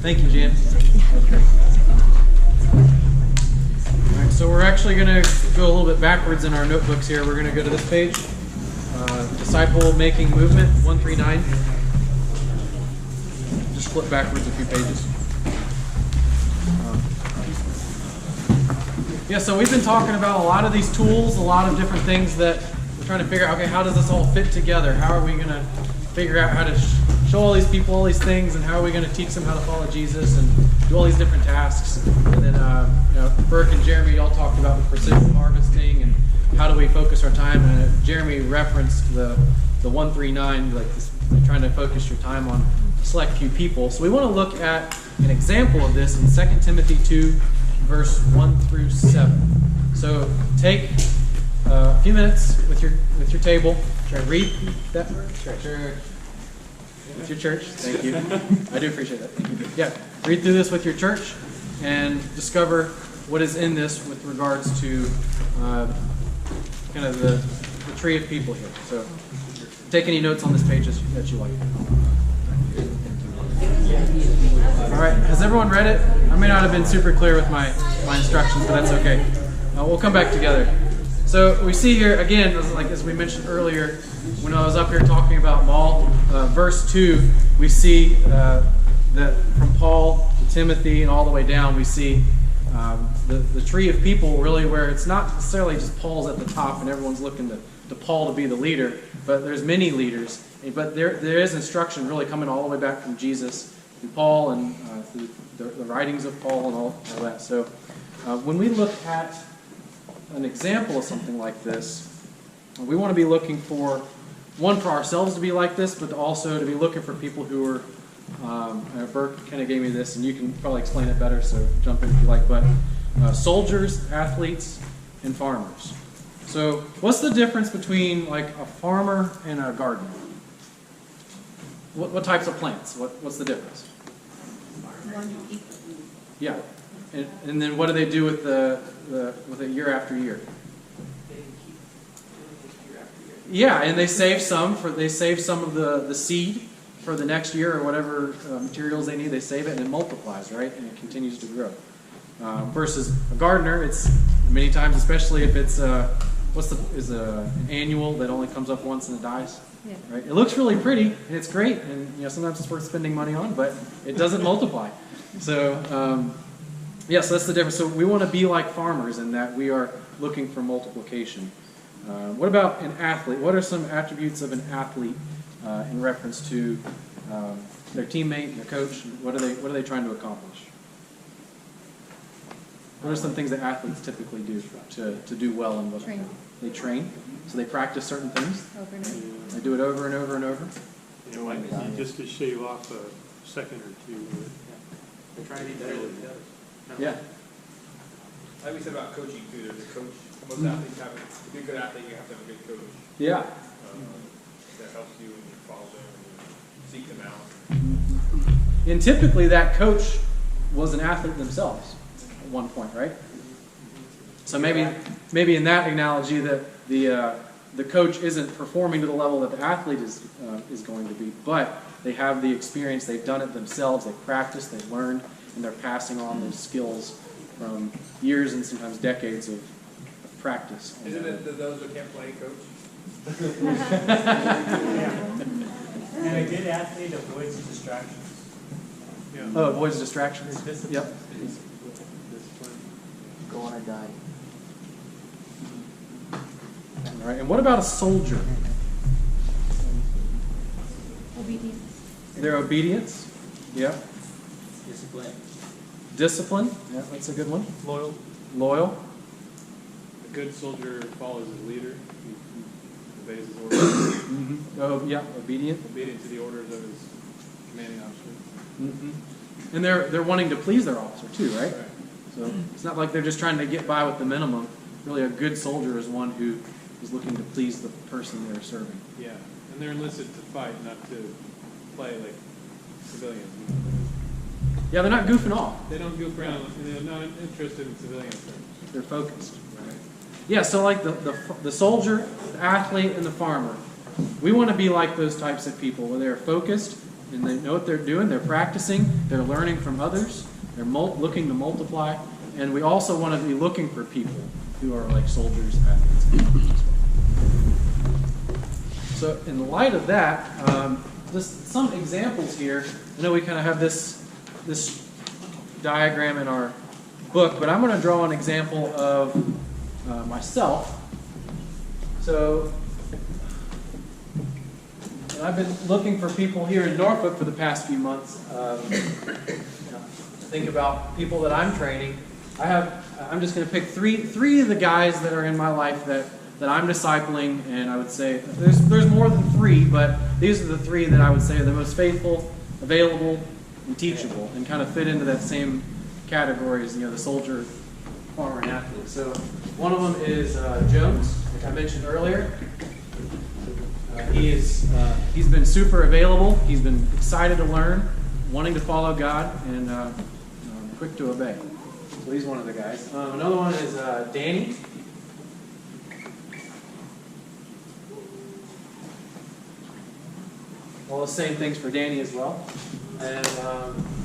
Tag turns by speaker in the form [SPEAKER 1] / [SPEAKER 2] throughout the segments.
[SPEAKER 1] Thank you, Jan. Okay. All right, so we're actually going to go a little bit backwards in our notebooks here. We're going to go to this page, Disciple Making Movement 139. Just flip backwards a few pages. Yeah, so we've been talking about a lot of these tools, a lot of different things that we're trying to figure out, okay, how does this all fit together? How are we going to figure out how to show all these people all these things, and how are we going to teach them how to follow Jesus and do all these different tasks? And then, Burke and Jeremy all talked about the precision harvesting and how do we focus our time. And Jeremy referenced the 139, like this, trying to focus your time on a select few people. So we want to look at an example of this in 2 Timothy 2, verse 1 through 7. So take a few minutes with your table. Try to read that. With your church. Thank you. I do appreciate that. Thank you. Yeah. Read through this with your church and discover what is in this with regards to kind of the tree of people here. So take any notes on this page that you like. All right. Has everyone read it? I may not have been super clear with my instructions, but that's okay. We'll come back together. So we see here, again, like as we mentioned earlier, when I was up here talking about Paul, verse 2, we see that from Paul to Timothy and all the way down, we see the tree of people really where it's not necessarily just Paul's at the top and everyone's looking to Paul to be the leader, but there's many leaders. But there is instruction really coming all the way back from Jesus through Paul and through the writings of Paul and all that. So when we look at an example of something like this, we want to be looking for, one, for ourselves to be like this, but also to be looking for people who are, Burke kind of gave me this, and you can probably explain it better, so jump in if you like, but soldiers, athletes, and farmers. So what's the difference between like a farmer and a gardener? What types of plants? What's the difference? Yeah. And then what do they do with it year after year? Yeah, and they save some of the seed for the next year or whatever materials they need. They save it and it multiplies, right? And it continues to grow. Versus a gardener, it's many times, especially if it's an annual that only comes up once and it dies. Yeah. Right? It looks really pretty and it's great, and sometimes it's worth spending money on, but it doesn't multiply. So so that's the difference. So we want to be like farmers in that we are looking for multiplication. What about an athlete? What are some attributes of an athlete in reference to their teammate, their coach? What are they trying to accomplish? What are some things that athletes typically do to do well in what they train? So they practice certain things.
[SPEAKER 2] Over and over.
[SPEAKER 1] They do it over and over and over.
[SPEAKER 3] Just to shave off a second or two.
[SPEAKER 4] They're trying to be better than the others.
[SPEAKER 1] Yeah.
[SPEAKER 4] Like we said about coaching too, there's a coach. Most athletes have to be a good athlete, you have to have a good coach.
[SPEAKER 1] Yeah.
[SPEAKER 4] That helps you and you follow them and you seek them out.
[SPEAKER 1] And typically that coach was an athlete themselves at one point, right? So maybe in that analogy that the coach isn't performing to the level that the athlete is going to be, but they have the experience, they've done it themselves, they've practiced, they've learned, and they're passing on those skills from years and sometimes decades of practice.
[SPEAKER 4] Isn't it those that can't play coach?
[SPEAKER 5] And a good athlete avoids distractions.
[SPEAKER 3] Yeah.
[SPEAKER 1] Oh, avoids distractions. Yep.
[SPEAKER 6] Go on a diet.
[SPEAKER 1] All right. And what about a soldier?
[SPEAKER 2] Obedience.
[SPEAKER 1] Their obedience. Yeah. Discipline. Yeah, that's a good one. Loyal.
[SPEAKER 3] A good soldier follows his leader. He obeys his orders.
[SPEAKER 1] Mm-hmm. Oh, yeah. Obedient.
[SPEAKER 3] Obedient to the orders of his commanding officer.
[SPEAKER 1] Mm-hmm. And they're wanting to please their officer too, right? So it's not like they're just trying to get by with the minimum. Really, a good soldier is one who is looking to please the person they're serving.
[SPEAKER 3] Yeah, and they're enlisted to fight, not to play like civilians.
[SPEAKER 1] Yeah, they're not goofing off.
[SPEAKER 3] They don't goof around, and they're not interested in civilian terms.
[SPEAKER 1] They're focused. Right? Yeah, so like the soldier, the athlete, and the farmer. We want to be like those types of people where they're focused, and they know what they're doing. They're practicing. They're learning from others. They're looking to multiply. And we also want to be looking for people who are like soldiers, athletes, and others as well. So in the light of that, just some examples here. I know we kind of have this diagram in our book, but I'm going to draw an example of myself. So and I've been looking for people here in Norfolk for the past few months. Think about people that I'm training. I'm just going to pick three of the guys that are in my life that I'm discipling, and I would say there's more than three, but these are the three that I would say are the most faithful, available, and teachable, and kind of fit into that same category as the soldier, farmer, and athlete. So one of them is Jones, like I mentioned earlier. He's been super available. He's been excited to learn, wanting to follow God, and quick to obey. So he's one of the guys. Another one is Danny. All the same things for Danny as well. And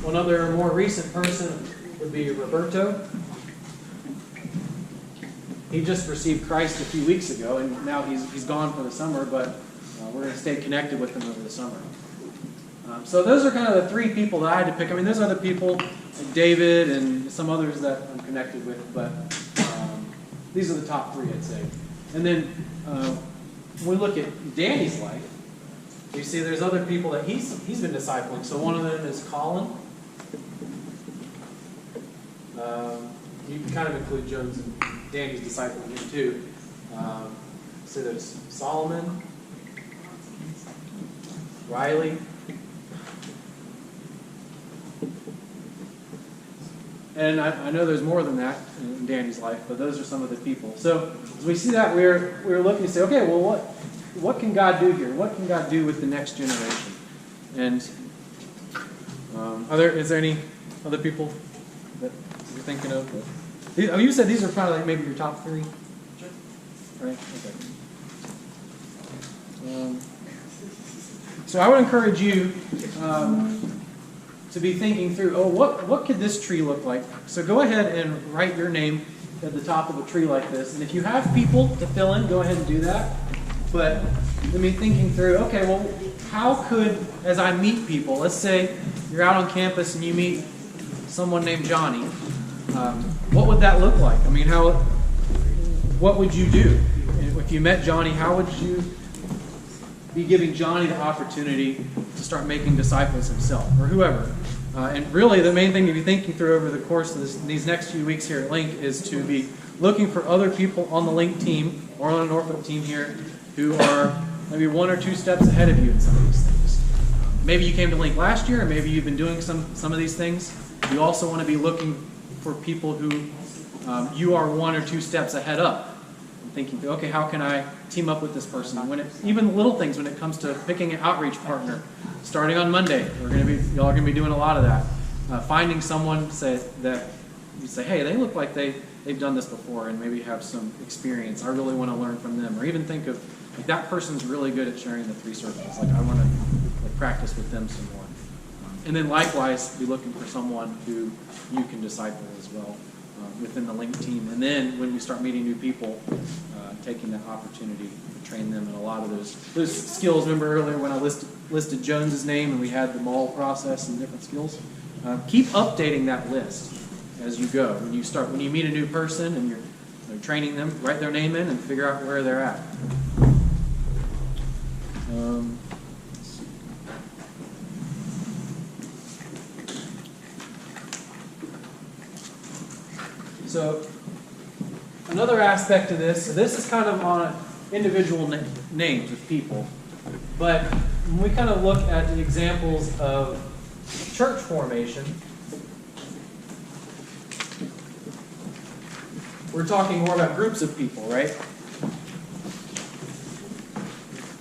[SPEAKER 1] one other more recent person would be Roberto. He just received Christ a few weeks ago, and now he's gone for the summer, but we're going to stay connected with him over the summer. So those are kind of the three people that I had to pick. I mean, there's other people, like David and some others that I'm connected with, but these are the top three, I'd say. And then when we look at Danny's life, you see there's other people that he's been discipling. So one of them is Colin. You can kind of include Jones and Danny's discipling him too. So there's Solomon, Riley, and I know there's more than that in Danny's life, but those are some of the people. So as we see that, we're looking to say, okay, well, what can God do here? What can God do with the next generation? And is there any other people that you're thinking of? You said these are probably like maybe your top three? Sure. Right? Okay. So I would encourage you to be thinking through, what could this tree look like? So go ahead and write your name at the top of a tree like this. And if you have people to fill in, go ahead and do that. But let me thinking through, okay, well, how could, as I meet people, let's say you're out on campus and you meet someone named Johnny, what would that look like? I mean, what would you do? If you met Johnny, how would you be giving Johnny the opportunity to start making disciples himself, or whoever? And really, the main thing to be thinking through over the course of these next few weeks here at Link is to be looking for other people on the Link team or on a Norfolk team here who are maybe 1 or 2 steps ahead of you in some of these things. Maybe you came to Link last year, or maybe you've been doing some of these things. You also want to be looking for people who you are 1 or 2 steps ahead of. Thinking, okay, how can I team up with this person? Even little things when it comes to picking an outreach partner. Starting on Monday, y'all are going to be doing a lot of that. Finding someone that you say, hey, they look like they've done this before and maybe have some experience. I really want to learn from them. Or even think of, like, that person's really good at sharing the 3 circles. Like, I want to practice with them some more. And then likewise, be looking for someone who you can disciple as well within the Link team. And then when you start meeting new people, taking that opportunity to train them in a lot of those skills. Remember earlier when I listed Jones's name and we had the mall process and different skills? Keep updating that list as you go. When you meet a new person and you're training them, write their name in and figure out where they're at. So another aspect of this, so this is kind of on individual names of people, but when we kind of look at the examples of church formation, we're talking more about groups of people, right?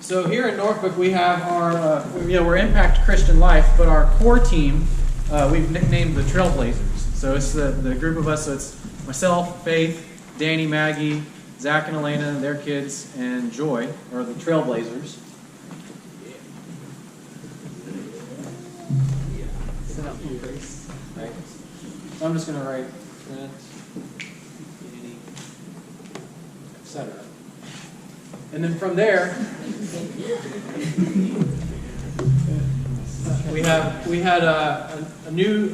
[SPEAKER 1] So here in Norfolk we have our, we're Impact Christian Life, but our core team we've nicknamed the Trailblazers. So it's the group of us, so it's myself, Faith, Danny, Maggie, Zach and Elena, their kids, and Joy are the Trailblazers. increase, right? So I'm just going to write Trent, Danny, etc. And then from there, we had a new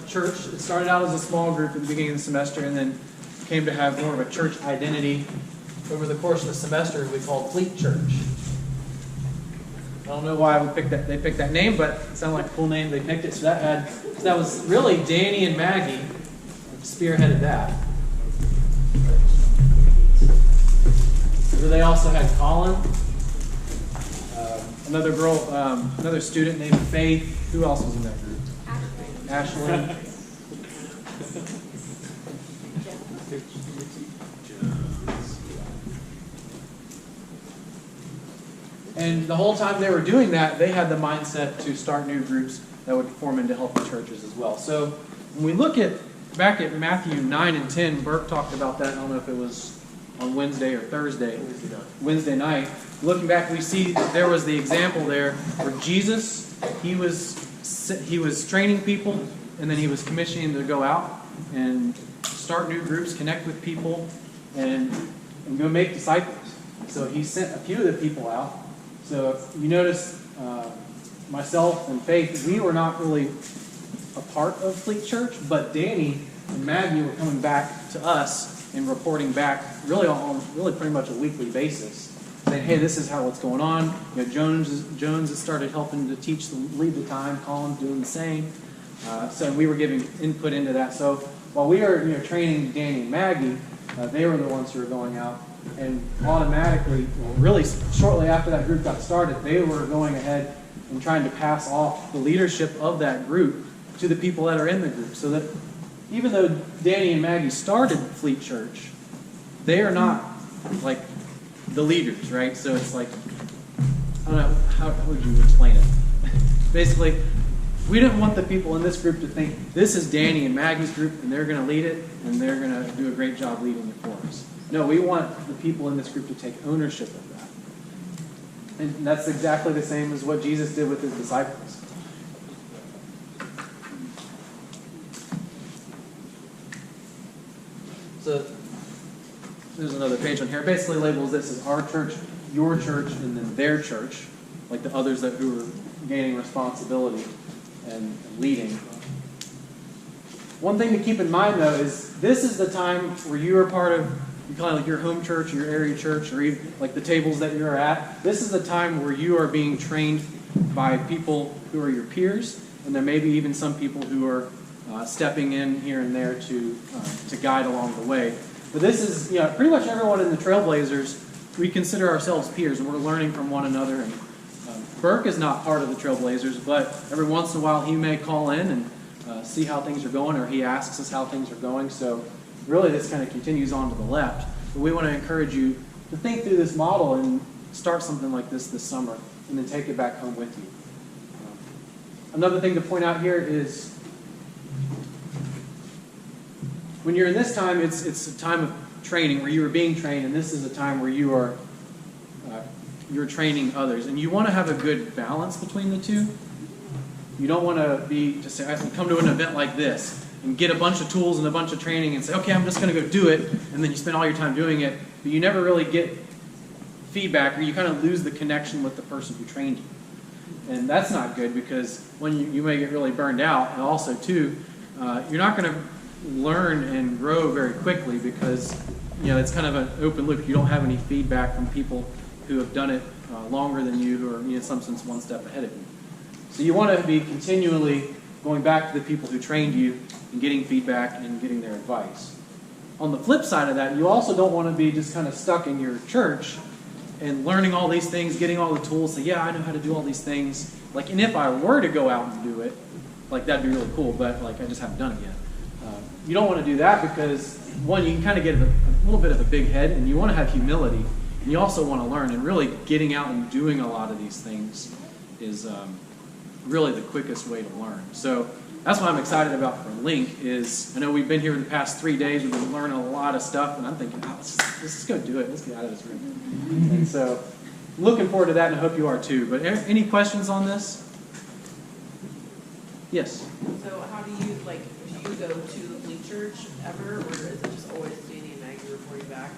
[SPEAKER 1] church. It started out as a small group at the beginning of the semester, and then came to have more of a church identity over the course of the semester. We called Fleet Church. I don't know why they picked that name, but it sounded like a cool name. They picked it, so that was really Danny and Maggie that spearheaded that. So they also had Colin, another girl, another student named Faith. Who else was in that group? Ashley. And the whole time they were doing that, they had the mindset to start new groups that would form into healthy churches as well. So when we look back at Matthew 9 and 10, Burke talked about that. I don't know if it was on Wednesday or Thursday. Wednesday night. Looking back, we see that there was the example there where Jesus, he was training people, and then he was commissioning them to go out and start new groups, connect with people, and go make disciples. So he sent a few of the people out. So if you notice, myself and Faith, we were not really a part of Fleet Church, but Danny and Maggie were coming back to us and reporting back really pretty much a weekly basis, saying, hey, this is what's going on. You know, Jones has started helping to lead the time. Colin's doing the same. So we were giving input into that. So while we were training Danny and Maggie, they were the ones who were going out. And automatically, really shortly after that group got started, they were going ahead and trying to pass off the leadership of that group to the people that are in the group. So that even though Danny and Maggie started Fleet Church, they are not like the leaders, right? So it's like, I don't know, how would you explain it? Basically, we didn't want the people in this group to think, this is Danny and Maggie's group, and they're going to lead it, and they're going to do a great job leading it for us. No, we want the people in this group to take ownership of that. And that's exactly the same as what Jesus did with his disciples. So there's another page on here. It basically labels this as our church, your church, and then their church, like the others who are gaining responsibility and leading. One thing to keep in mind, though, is this is the time where you are part of kind of like your home church, your area church, or even like the tables that you're at. This is the time where you are being trained by people who are your peers, and there may be even some people who are stepping in here and there to guide along the way. But this is, pretty much everyone in the Trailblazers, we consider ourselves peers, and we're learning from one another. And Burke is not part of the Trailblazers, but every once in a while he may call in and see how things are going, or he asks us how things are going. So really, this kind of continues on to the left. But we want to encourage you to think through this model and start something like this summer, and then take it back home with you. Another thing to point out here is when you're in this time, it's a time of training where you are being trained, and this is a time where you're training others. And you want to have a good balance between the two. You don't want to just say, I can come to an event like this and get a bunch of tools and a bunch of training and say, okay, I'm just going to go do it, and then you spend all your time doing it, but you never really get feedback, or you kind of lose the connection with the person who trained you. And that's not good, because when you may get really burned out, and also too, you're not going to learn and grow very quickly, because it's kind of an open loop. You don't have any feedback from people who have done it longer than you, who are in some sense one step ahead of you. So you want to be continually going back to the people who trained you and getting feedback and getting their advice. On the flip side of that, you also don't want to be just kind of stuck in your church and learning all these things, getting all the tools, say, yeah, I know how to do all these things. And if I were to go out and do it, that'd be really cool, but I just haven't done it yet. You don't want to do that because, one, you can kind of get a little bit of a big head, and you want to have humility, and you also want to learn. And really getting out and doing a lot of these things is really the quickest way to learn. So that's what I'm excited about for Link is, I know we've been here the past 3 days, we've been learning a lot of stuff, and I'm thinking, let's just go do it. Let's get out of this room. And so looking forward to that, and I hope you are too. But any questions on this? Yes.
[SPEAKER 6] So how do you, like, do you go to the Fleet Church ever, or is it just always Danny and Maggie reporting back?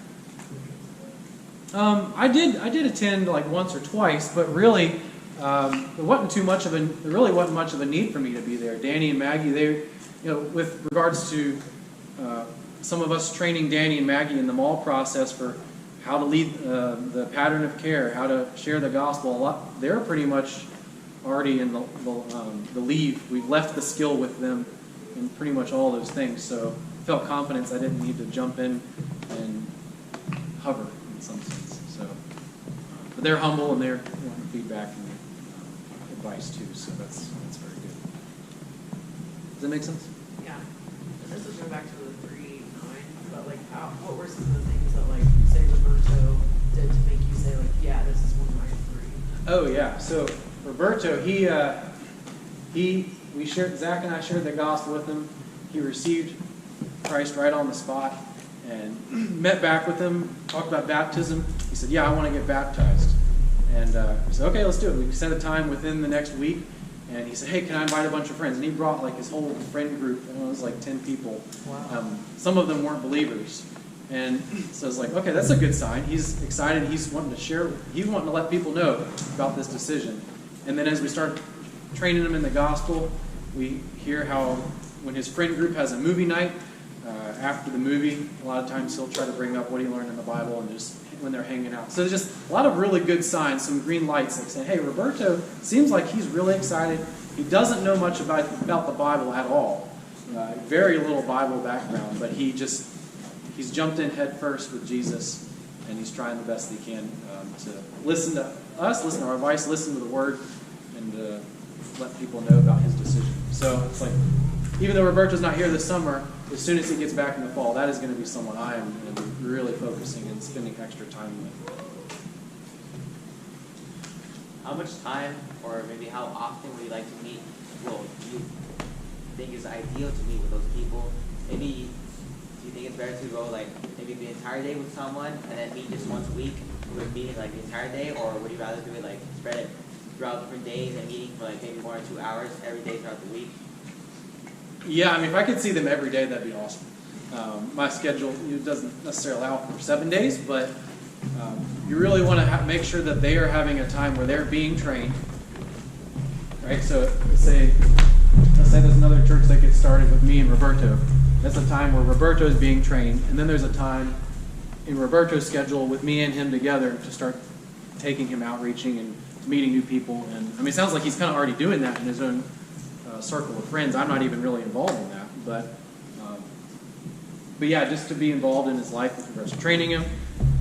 [SPEAKER 1] I did attend like once or twice, but really, there wasn't much of a need for me to be there. Danny and Maggie, with regards to some of us training Danny and Maggie in the mall process for how to lead the pattern of care, how to share the gospel, they're pretty much already in the lead. We've left the skill with them in pretty much all those things. So I felt confidence I didn't need to jump in and hover in some sense. So, but they're humble and they're wanting feedback and advice too. So that's very good. Does that make sense?
[SPEAKER 6] Yeah. And this is going back to the 3-9, but like, what were some of the things that like say Roberto did to make you say like, yeah, this is one of my 3?
[SPEAKER 1] Oh yeah. So Roberto, Zach and I shared the gospel with him. He received Christ right on the spot and met back with him, talked about baptism. He said, yeah, I want to get baptized. And I said, okay, let's do it. We set a time within the next week. And he said, hey, can I invite a bunch of friends? And he brought like his whole friend group. It was like 10 people.
[SPEAKER 6] Wow.
[SPEAKER 1] Some of them weren't believers. And so I was like, okay, that's a good sign. He's excited. He's wanting to share. He's wanting to let people know about this decision. And then as we start training them in the gospel, we hear how when his friend group has a movie night, after the movie, a lot of times he'll try to bring up what he learned in the Bible and just when they're hanging out. So there's just a lot of really good signs, some green lights like saying, hey, Roberto seems like he's really excited. He doesn't know much about the Bible at all. Very little Bible background, but he's jumped in head first with Jesus, and he's trying the best he can to listen to us, listen to our advice, listen to the Word, and let people know about his decision. So it's like, even though Roberto's not here this summer, as soon as he gets back in the fall, that is going to be someone I am going to be really focusing and spending extra time with.
[SPEAKER 7] How much time, or maybe how often would you like to meet? Well, do you think it's ideal to meet with those people? Maybe, do you think it's better to go like maybe the entire day with someone and then meet just once a week with meeting like the entire day, or would you rather do it like spread it throughout different days and meeting for like maybe 1 or 2 hours every day throughout the week?
[SPEAKER 1] Yeah, I mean, if I could see them every day, that'd be awesome. My schedule doesn't necessarily allow for 7 days, but you really want to make sure that they are having a time where they're being trained. Right? So let's say there's another church that gets started with me and Roberto. That's a time where Roberto is being trained, and then there's a time in Roberto's schedule with me and him together to start taking him outreaching and meeting new people. And I mean, it sounds like he's kind of already doing that in his own circle of friends. I'm not even really involved in that, but yeah, just to be involved in his life with regards to training him,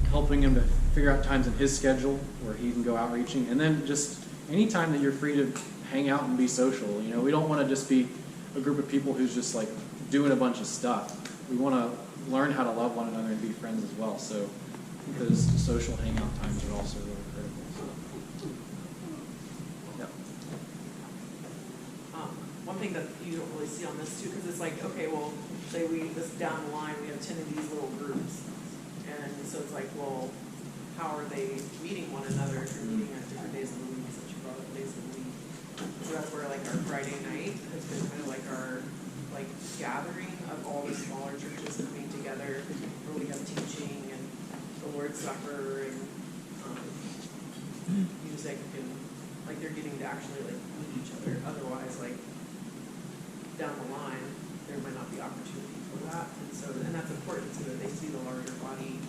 [SPEAKER 1] helping him to figure out times in his schedule where he can go outreaching, and then just any time that you're free to hang out and be social. You know, we don't want to just be a group of people who's just like doing a bunch of stuff. We want to learn how to love one another and be friends as well. So those social hangout times are also really critical. So, yeah.
[SPEAKER 6] One thing that you don't really see on this too, because it's like, okay, well, say this down the line, we have 10 of these little groups, and so it's like, well, how are they meeting one another if you're meeting at different days of the week, since you brought up days of the week? So that's where like our Friday night has been kind of like our like gathering of all the smaller churches coming together, where we have teaching and the Lord's Supper and music, and like they're getting to actually like meet each other. Otherwise, like down the line, there might not be opportunity for that, and that's important so that they see the larger body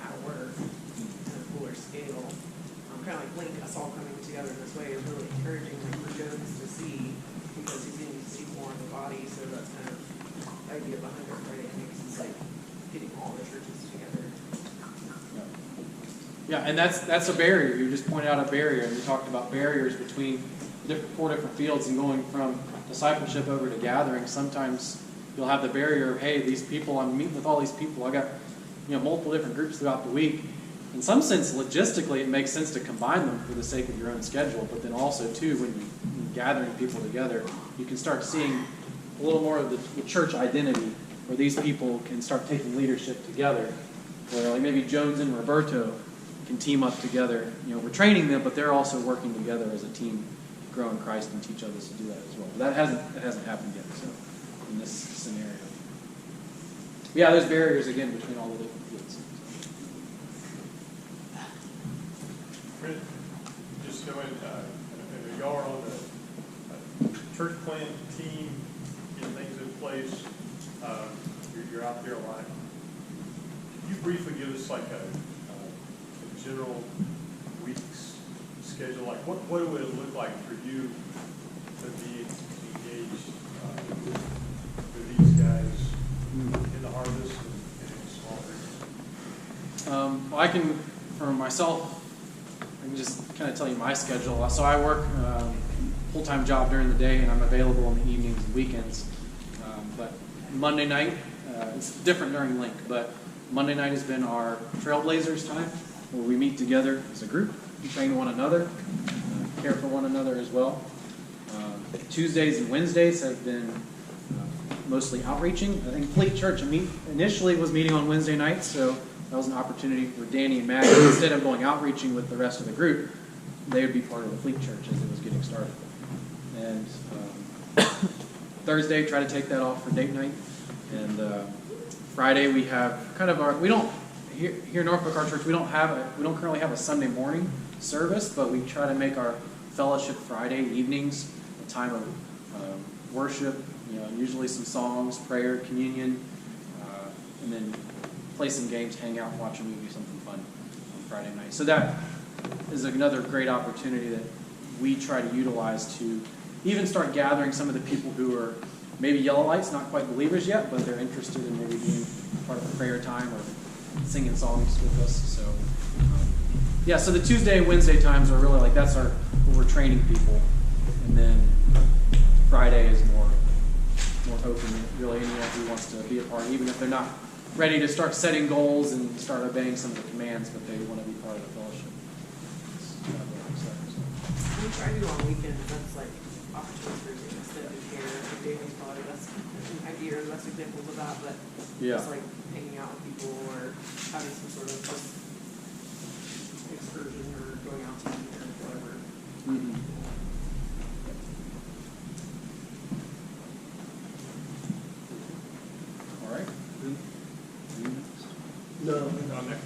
[SPEAKER 6] at work at a fuller scale. Kind of like link us all coming together in this way is really encouraging, like for Jones to see, because he's getting to see more of the body. So that's kind of the idea behind our Friday mix is like getting all the churches together.
[SPEAKER 1] Yeah, and that's a barrier. You just pointed out a barrier, and we talked about barriers between four different fields and going from discipleship over to gathering. Sometimes you'll have the barrier of, hey, these people, I'm meeting with all these people. I got multiple different groups throughout the week. In some sense, logistically, it makes sense to combine them for the sake of your own schedule. But then also, too, when you're gathering people together, you can start seeing a little more of the church identity, where these people can start taking leadership together. Where like maybe Jones and Roberto can team up together. We're training them, but they're also working together as a team grow in Christ and teach others to do that as well. But that hasn't happened yet. So in this scenario, yeah, there's barriers again between all the different fields.
[SPEAKER 8] Trent, just going, y'all are on the church plant team, getting things in place. You're out there a lot. Can you briefly give us like a general week's schedule? Like what would it look like for you to be engaged with these guys in the harvest and in the small business?
[SPEAKER 1] Well, I can, for myself, I can just kind of tell you my schedule. So I work full-time job during the day, and I'm available in the evenings and weekends. But Monday night, it's different during Link, but Monday night has been our Trailblazers time, where we meet together as a group, train one another, care for one another as well. Tuesdays and Wednesdays have been mostly outreaching. I think Fleet Church initially was meeting on Wednesday nights, so that was an opportunity for Danny and Maggie, instead of going outreaching with the rest of the group, they would be part of the Fleet Church as it was getting started. And Thursday, try to take that off for date night. And Friday, we have kind of our, we don't, here in Norfolk, our church, we don't currently have a Sunday morning service, but we try to make our Fellowship Friday evenings a time of worship, usually some songs, prayer, communion, and then play some games, hang out, watch a movie, something fun on Friday night. So that is another great opportunity that we try to utilize to even start gathering some of the people who are maybe yellow lights, not quite believers yet, but they're interested in maybe being part of the prayer time or singing songs with us. So yeah, so the Tuesday and Wednesday times are really like that's where we're training people, and then Friday is more open. Really, anyone who wants to be a part, even if they're not ready to start setting goals and start obeying some of the commands, but they want to be part of the fellowship.
[SPEAKER 6] We try to do on weekends, that's like opportunities for extended care, like David's probably that's an idea or best examples of that, but
[SPEAKER 1] Yeah.
[SPEAKER 6] just like hanging out with people or having some sort of just excursion or going out to eat or whatever.
[SPEAKER 1] Mm-hmm. All right.
[SPEAKER 9] No,
[SPEAKER 8] On there?